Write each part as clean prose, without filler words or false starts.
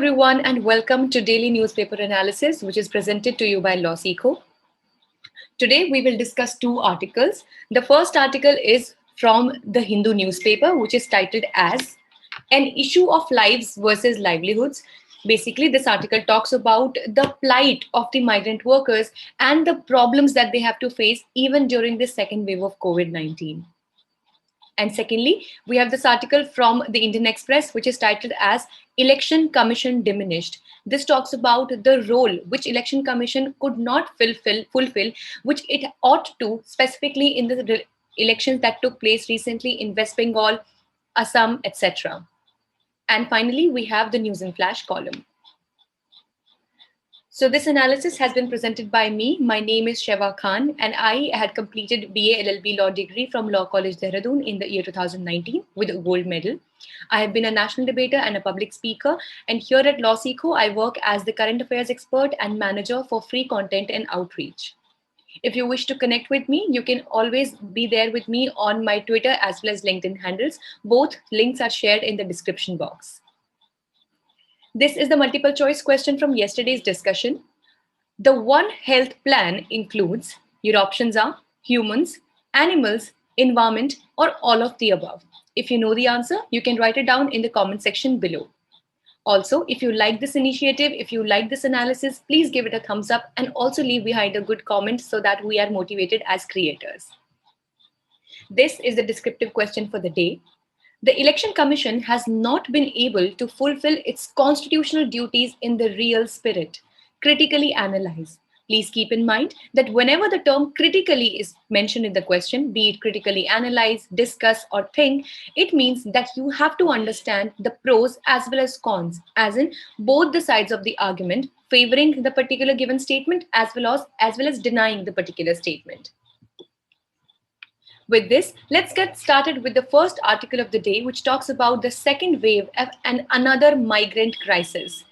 everyone, and welcome to Daily Newspaper Analysis, which is presented to you by LawSeco. Today, we will discuss two articles. The first article is from the Hindu newspaper, which is titled as An Issue of Lives versus Livelihoods. Basically, this article talks about the plight of the migrant workers and the problems that they have to face even during the second wave of COVID-19. And secondly, we have this article from the Indian Express, which is titled as Election Commission Diminished. This talks about the role which Election Commission could not fulfill, which it ought to, specifically in the elections that took place recently in West Bengal, Assam, etc. And finally, we have the News in Flash column. So this analysis has been presented by me. My name is Sheva Khan, and I had completed BA LLB Law degree from Law College Dehradun in the year 2019 with a gold medal. I have been a national debater and a public speaker, and here at LawSeco, I work as the current affairs expert and manager for free content and outreach. If you wish to connect with me, you can always be there with me on my Twitter as well as LinkedIn handles. Both links are shared in the description box. This is the multiple choice question from yesterday's discussion. The One Health plan includes, your options are humans, animals, environment, or all of the above. If you know the answer, you can write it down in the comment section below. Also, if you like this initiative, if you like this analysis, please give it a thumbs up and also leave behind a good comment so that we are motivated as creators. This is the descriptive question for the day. The Election Commission has not been able to fulfill its constitutional duties in the real spirit. Critically analyze. Please keep in mind that whenever the term critically is mentioned in the question, be it critically analyze, discuss, or think, it means that you have to understand the pros as well as cons, as in both the sides of the argument, favoring the particular given statement as well as denying the particular statement. With this, let's get started with the first article of the day, which talks about the second wave and another migrant crisis.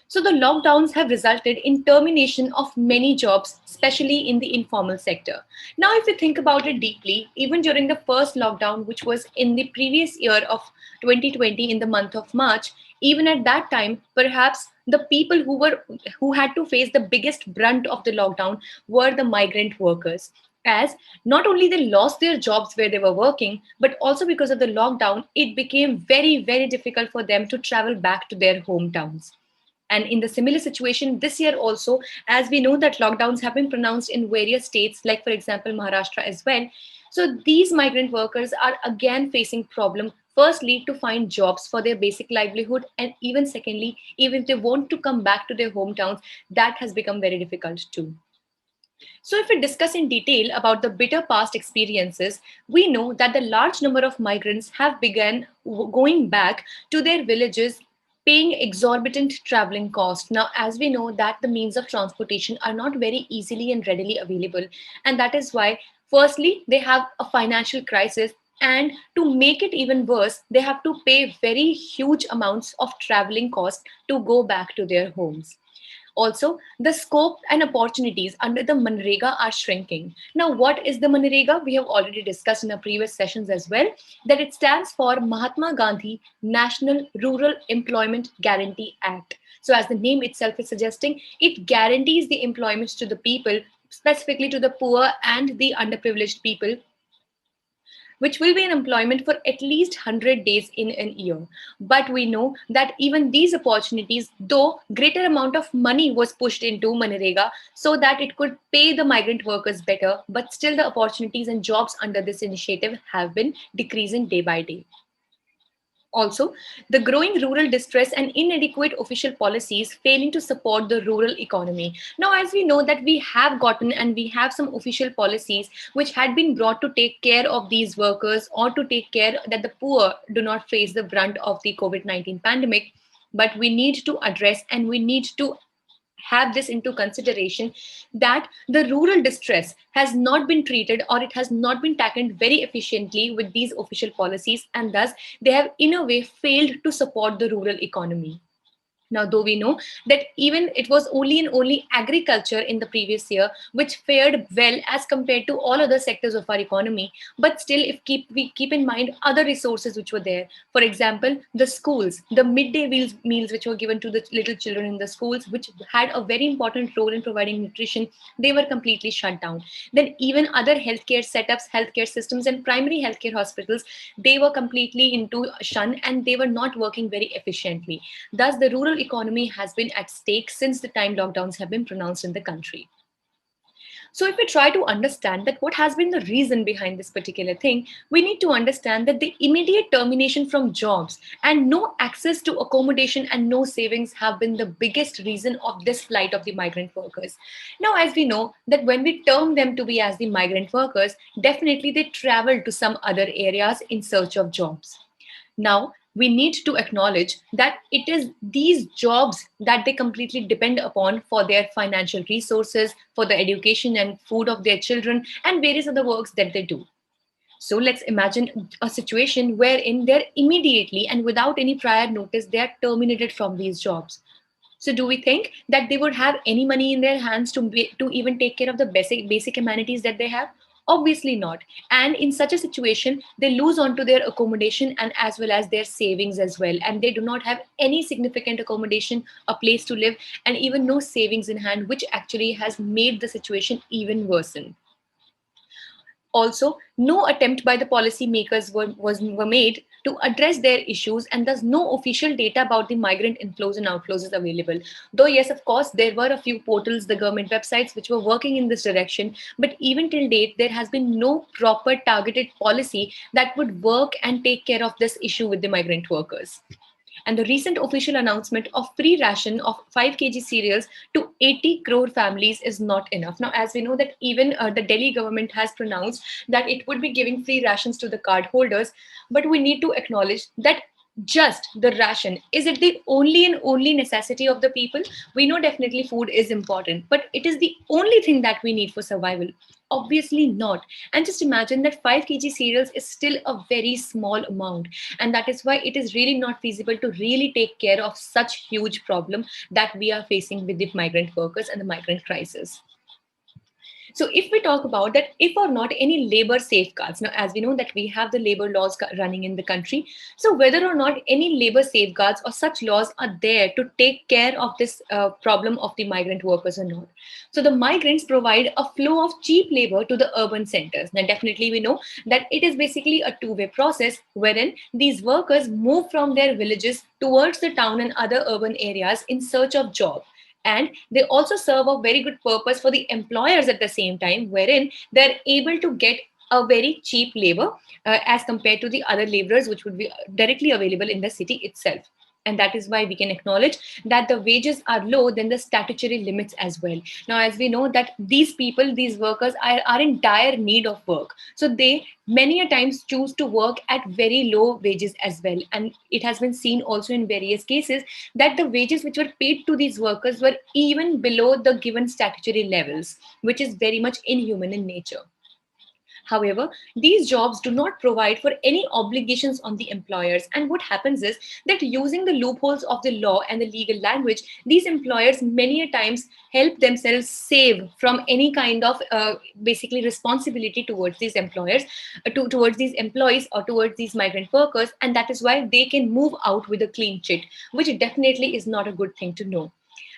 So the lockdowns have resulted in termination of many jobs, especially in the informal sector. Now, if you think about it deeply, even during the first lockdown, which was in the previous year of 2020 in the month of March, even at that time, perhaps the people who had to face the biggest brunt of the lockdown were the migrant workers, as not only they lost their jobs where they were working, but also because of the lockdown, it became very, very difficult for them to travel back to their hometowns. And in the similar situation this year also, as we know that lockdowns have been pronounced in various states, like for example, Maharashtra as well. So these migrant workers are again facing problem. Firstly, to find jobs for their basic livelihood, and even secondly, even if they want to come back to their hometowns, that has become very difficult too. So if we discuss in detail about the bitter past experiences, we know that the large number of migrants have begun going back to their villages, paying exorbitant traveling costs. Now, as we know that the means of transportation are not very easily and readily available. And that is why, firstly, they have a financial crisis. And to make it even worse, they have to pay very huge amounts of traveling costs to go back to their homes. Also, the scope and opportunities under the Manrega are shrinking. Now, what is the Manrega? We have already discussed in our previous sessions as well, that it stands for Mahatma Gandhi National Rural Employment Guarantee Act. So as the name itself is suggesting, it guarantees the employment to the people, specifically to the poor and the underprivileged people, which will be an employment for at least 100 days in an year. But we know that even these opportunities, though greater amount of money was pushed into Manrega so that it could pay the migrant workers better, but still the opportunities and jobs under this initiative have been decreasing day by day. Also, the growing rural distress and inadequate official policies failing to support the rural economy. Now, as we know that we have gotten and we have some official policies which had been brought to take care of these workers or to take care that the poor do not face the brunt of the COVID-19 pandemic, but we need to address and we need to have this into consideration that the rural distress has not been treated or it has not been tackled very efficiently with these official policies, and thus they have in a way failed to support the rural economy. Now, though we know that even it was only and only agriculture in the previous year which fared well as compared to all other sectors of our economy, but still, if we keep in mind other resources which were there, for example, the schools, the midday meals which were given to the little children in the schools, which had a very important role in providing nutrition, they were completely shut down. Then even other healthcare setups, healthcare systems, and primary healthcare hospitals, they were completely into shun and they were not working very efficiently. Thus, the rural economy has been at stake since the time lockdowns have been pronounced in the country. So, if we try to understand that what has been the reason behind this particular thing, we need to understand that the immediate termination from jobs and no access to accommodation and no savings have been the biggest reason of this flight of the migrant workers. Now, as we know that when we term them to be as the migrant workers, definitely they travel to some other areas in search of jobs. Now, we need to acknowledge that it is these jobs that they completely depend upon for their financial resources, for the education and food of their children, and various other works that they do. So let's imagine a situation wherein they're immediately and without any prior notice, they are terminated from these jobs. So do we think that they would have any money in their hands to even take care of the basic amenities that they have? Obviously not. And in such a situation, they lose onto their accommodation and as well as their savings as well. And they do not have any significant accommodation, a place to live, and even no savings in hand, which actually has made the situation even worsen. Also, no attempt by the policymakers were made to address their issues, and thus no official data about the migrant inflows and outflows is available. Though, yes, of course, there were a few portals, the government websites, which were working in this direction, but even till date, there has been no proper targeted policy that would work and take care of this issue with the migrant workers. And the recent official announcement of free ration of 5 kg cereals to 80 crore families is not enough. Now, as we know that even the Delhi government has pronounced that it would be giving free rations to the card holders, but we need to acknowledge that just the ration, is it the only and only necessity of the people? We know definitely food is important, but it is the only thing that we need for survival. Obviously not. And just imagine that 5 kg cereals is still a very small amount, and that is why it is really not feasible to really take care of such huge problem that we are facing with the migrant workers and the migrant crisis. So if we talk about that, if or not any labor safeguards, now as we know that we have the labor laws running in the country, so whether or not any labor safeguards or such laws are there to take care of this problem of the migrant workers or not. So the migrants provide a flow of cheap labor to the urban centers. Now definitely we know that it is basically a two-way process wherein these workers move from their villages towards the town and other urban areas in search of job, and they also serve a very good purpose for the employers at the same time, wherein they're able to get a very cheap labor as compared to the other laborers which would be directly available in the city itself. And that is why we can acknowledge that the wages are low than the statutory limits as well. Now, as we know that these people, these workers are in dire need of work. So they many a times choose to work at very low wages as well. And it has been seen also in various cases that the wages which were paid to these workers were even below the given statutory levels, which is very much inhuman in nature. However, these jobs do not provide for any obligations on the employers. And what happens is that using the loopholes of the law and the legal language, these employers many a times help themselves save from any kind of basically responsibility towards these employers, towards these employees or towards these migrant workers. And that is why they can move out with a clean chit, which definitely is not a good thing to know.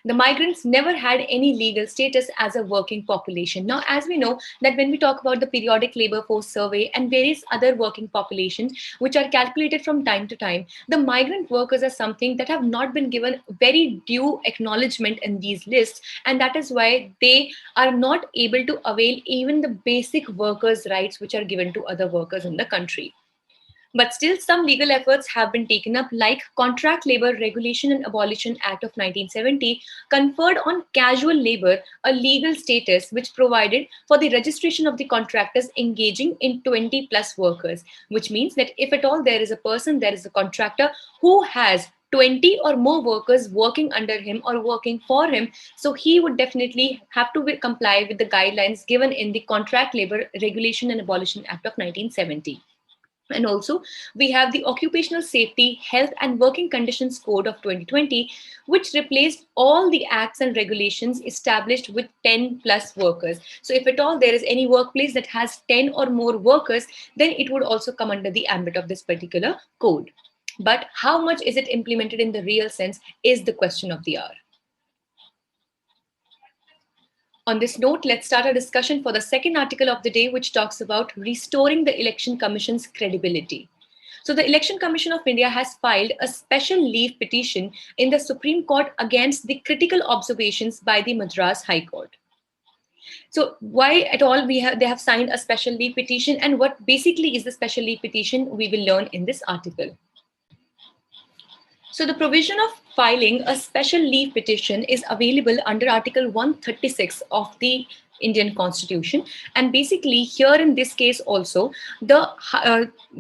The migrants never had any legal status as a working population. Now, as we know that when we talk about the periodic labor force survey and various other working populations which are calculated from time to time, the migrant workers are something that have not been given very due acknowledgement in these lists, and that is why they are not able to avail even the basic workers' rights which are given to other workers in the country. But still, some legal efforts have been taken up, like Contract Labor Regulation and Abolition Act of 1970 conferred on casual labor a legal status which provided for the registration of the contractors engaging in 20 plus workers, which means that if at all there is a person, there is a contractor who has 20 or more workers working under him or working for him, so he would definitely have to comply with the guidelines given in the Contract Labor Regulation and Abolition Act of 1970. And also, we have the Occupational Safety, Health and Working Conditions Code of 2020, which replaced all the acts and regulations established with 10 plus workers. So, if at all there is any workplace that has 10 or more workers, then it would also come under the ambit of this particular code. But how much is it implemented in the real sense is the question of the hour. On this note, let's start a discussion for the second article of the day, which talks about restoring the Election Commission's credibility. So, the Election Commission of India has filed a special leave petition in the Supreme Court against the critical observations by the Madras High Court. So, why at all they have signed a special leave petition, and what basically is the special leave petition, we will learn in this article. So the provision of filing a special leave petition is available under Article 136 of the Indian Constitution. And basically here in this case also, the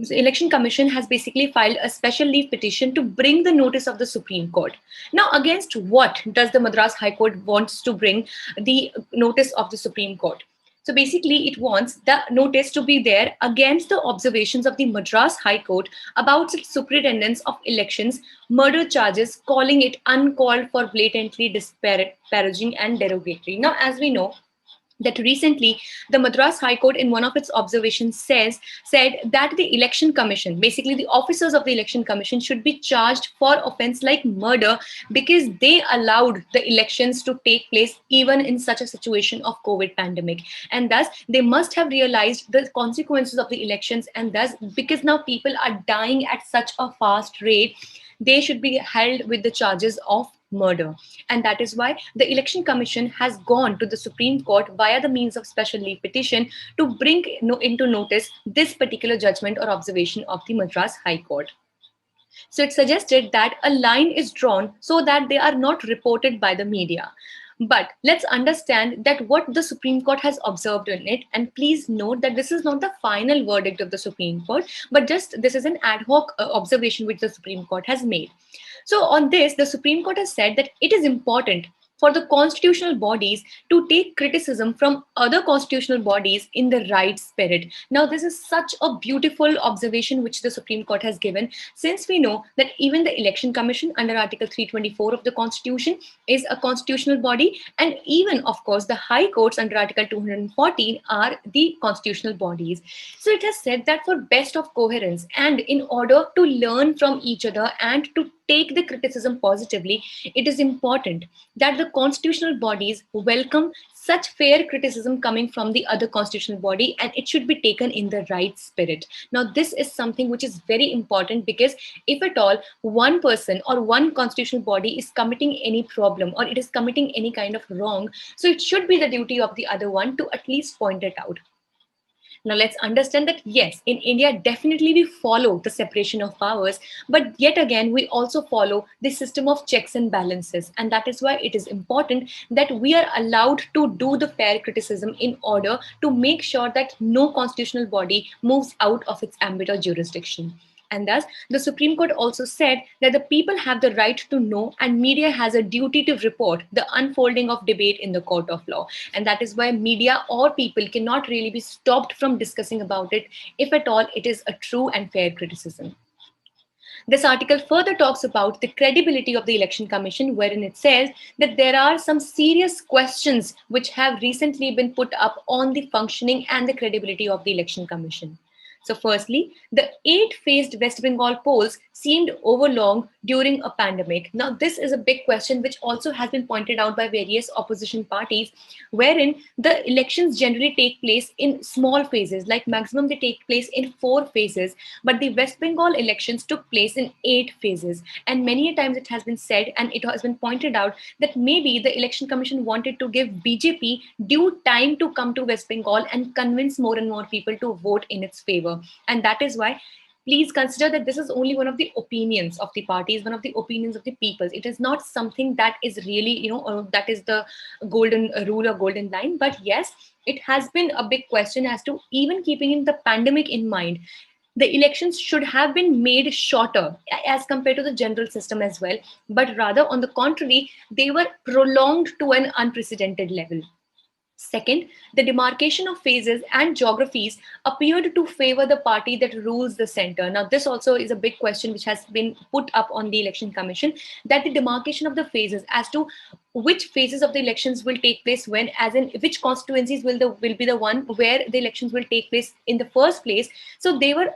Election Commission has basically filed a special leave petition to bring the notice of the Supreme Court. Now, against what does the Madras High Court wants to bring the notice of the Supreme Court? So basically, it wants the notice to be there against the observations of the Madras High Court about its superintendence of elections, murder charges, calling it uncalled for, blatantly disparaging and derogatory. Now, as we know, that recently the Madras High Court in one of its observations said that the Election Commission, basically the officers of the Election Commission, should be charged for offense like murder because they allowed the elections to take place even in such a situation of COVID pandemic. And thus they must have realized the consequences of the elections, and thus because now people are dying at such a fast rate, they should be held with the charges of murder. And that is why the Election Commission has gone to the Supreme Court via the means of special leave petition to bring into notice this particular judgment or observation of the Madras High Court. So it suggested that a line is drawn so that they are not reported by the media. But let's understand that what the Supreme Court has observed in it, and please note that this is not the final verdict of the Supreme Court, but just this is an ad hoc observation which the Supreme Court has made. So on this, the Supreme Court has said that it is important for the constitutional bodies to take criticism from other constitutional bodies in the right spirit. Now, this is such a beautiful observation which the Supreme Court has given, since we know that even the Election Commission under Article 324 of the Constitution is a constitutional body, and even, of course, the High Courts under Article 214 are the constitutional bodies. So it has said that for best of coherence and in order to learn from each other and to take the criticism positively, it is important that the constitutional bodies welcome such fair criticism coming from the other constitutional body, and it should be taken in the right spirit. Now, this is something which is very important, because if at all one person or one constitutional body is committing any problem or it is committing any kind of wrong, so it should be the duty of the other one to at least point it out. Now, let's understand that yes, in India, definitely we follow the separation of powers, but yet again, we also follow the system of checks and balances. And that is why it is important that we are allowed to do the fair criticism in order to make sure that no constitutional body moves out of its ambit or jurisdiction. And thus, the Supreme Court also said that the people have the right to know, and media has a duty to report the unfolding of debate in the court of law. And that is why media or people cannot really be stopped from discussing about it, if at all it is a true and fair criticism. This article further talks about the credibility of the Election Commission, wherein it says that there are some serious questions which have recently been put up on the functioning and the credibility of the Election Commission. So firstly, the 8-phased West Bengal polls seemed overlong during a pandemic. Now, this is a big question which also has been pointed out by various opposition parties, wherein the elections generally take place in small phases, like maximum they take place in 4 phases, but the West Bengal elections took place in 8 phases. And many times it has been said, and it has been pointed out, that maybe the Election Commission wanted to give BJP due time to come to West Bengal and convince more and more people to vote in its favor. And that is why, please consider that this is only one of the opinions of the parties, one of the opinions of the peoples. It is not something that is really, that is the golden rule or golden line. But yes, it has been a big question as to, even keeping in the pandemic in mind, the elections should have been made shorter as compared to the general system as well. But rather, on the contrary, they were prolonged to an unprecedented level. Second, the demarcation of phases and geographies appeared to favor the party that rules the center. Now, this also is a big question which has been put up on the Election Commission, that the demarcation of the phases as to which phases of the elections will take place when, as in which constituencies will be the one where the elections will take place in the first place. So they were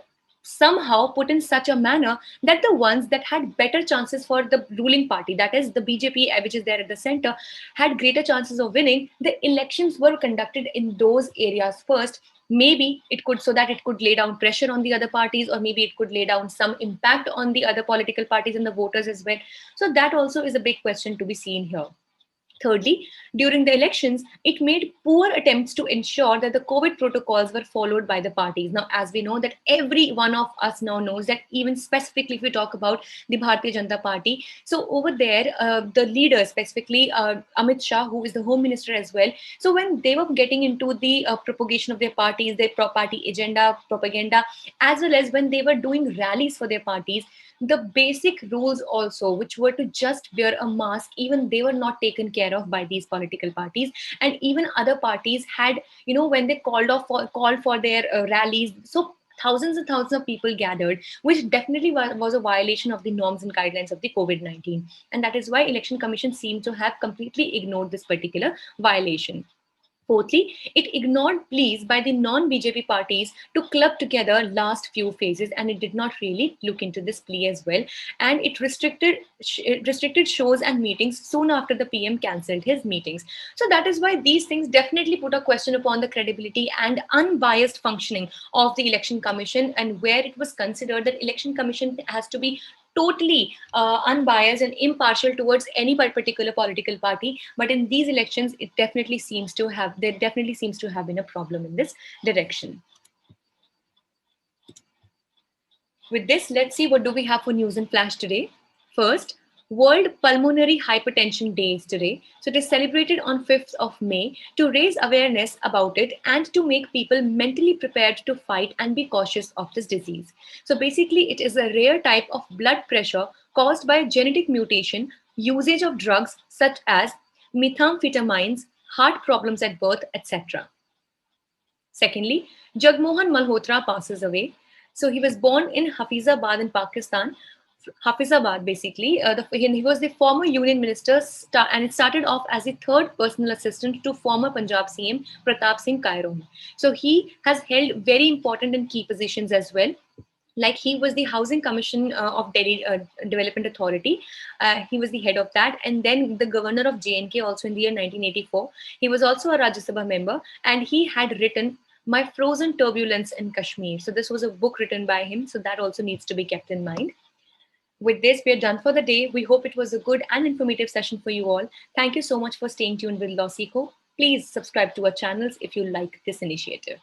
somehow put in such a manner that the ones that had better chances for the ruling party, that is the BJP, which is there at the center, had greater chances of winning, the elections were conducted in those areas first. Maybe it could, so that it could lay down pressure on the other parties, or maybe it could lay down some impact on the other political parties and the voters as well. So that also is a big question to be seen here. Thirdly, during the elections, it made poor attempts to ensure that the COVID protocols were followed by the parties. Now, as we know that every one of us now knows that, even specifically if we talk about the Bharatiya Janata Party, so over there, the leaders, specifically Amit Shah, who is the Home Minister as well, so when they were getting into the propagation of their parties, their party agenda, propaganda, as well as when they were doing rallies for their parties, the basic rules also, which were to just wear a mask, even they were not taken care of by these political parties. And even other parties had, when they called for their rallies, so thousands and thousands of people gathered, which definitely was a violation of the norms and guidelines of the COVID-19. And that is why Election Commission seemed to have completely ignored this particular violation. Fourthly, it ignored pleas by the non-BJP parties to club together last few phases, and it did not really look into this plea as well. And it restricted shows and meetings soon after the PM cancelled his meetings. So that is why these things definitely put a question upon the credibility and unbiased functioning of the Election Commission, and where it was considered that Election Commission has to be totally unbiased and impartial towards any particular political party. But in these elections, there definitely seems to have been a problem in this direction. With this, let's see what do we have for news and flash today. First, World Pulmonary Hypertension Day is today. So it is celebrated on 5th of May to raise awareness about it and to make people mentally prepared to fight and be cautious of this disease. So basically, it is a rare type of blood pressure caused by genetic mutation, usage of drugs such as methamphetamines, heart problems at birth, etc. Secondly, Jagmohan Malhotra passes away. So he was born in Hafizabad in Pakistan. Hafizabad, basically, he was the former union minister, and it started off as the third personal assistant to former Punjab CM Pratap Singh Kairone. So he has held very important and key positions as well. Like, he was the Housing Commission of Delhi Development Authority. He was the head of that. And then the governor of JNK also in the year 1984. He was also a Rajya Sabha member, and he had written My Frozen Turbulence in Kashmir. So this was a book written by him. So that also needs to be kept in mind. With this, we are done for the day. We hope it was a good and informative session for you all. Thank you so much for staying tuned with Law Seeko. Please subscribe to our channels if you like this initiative.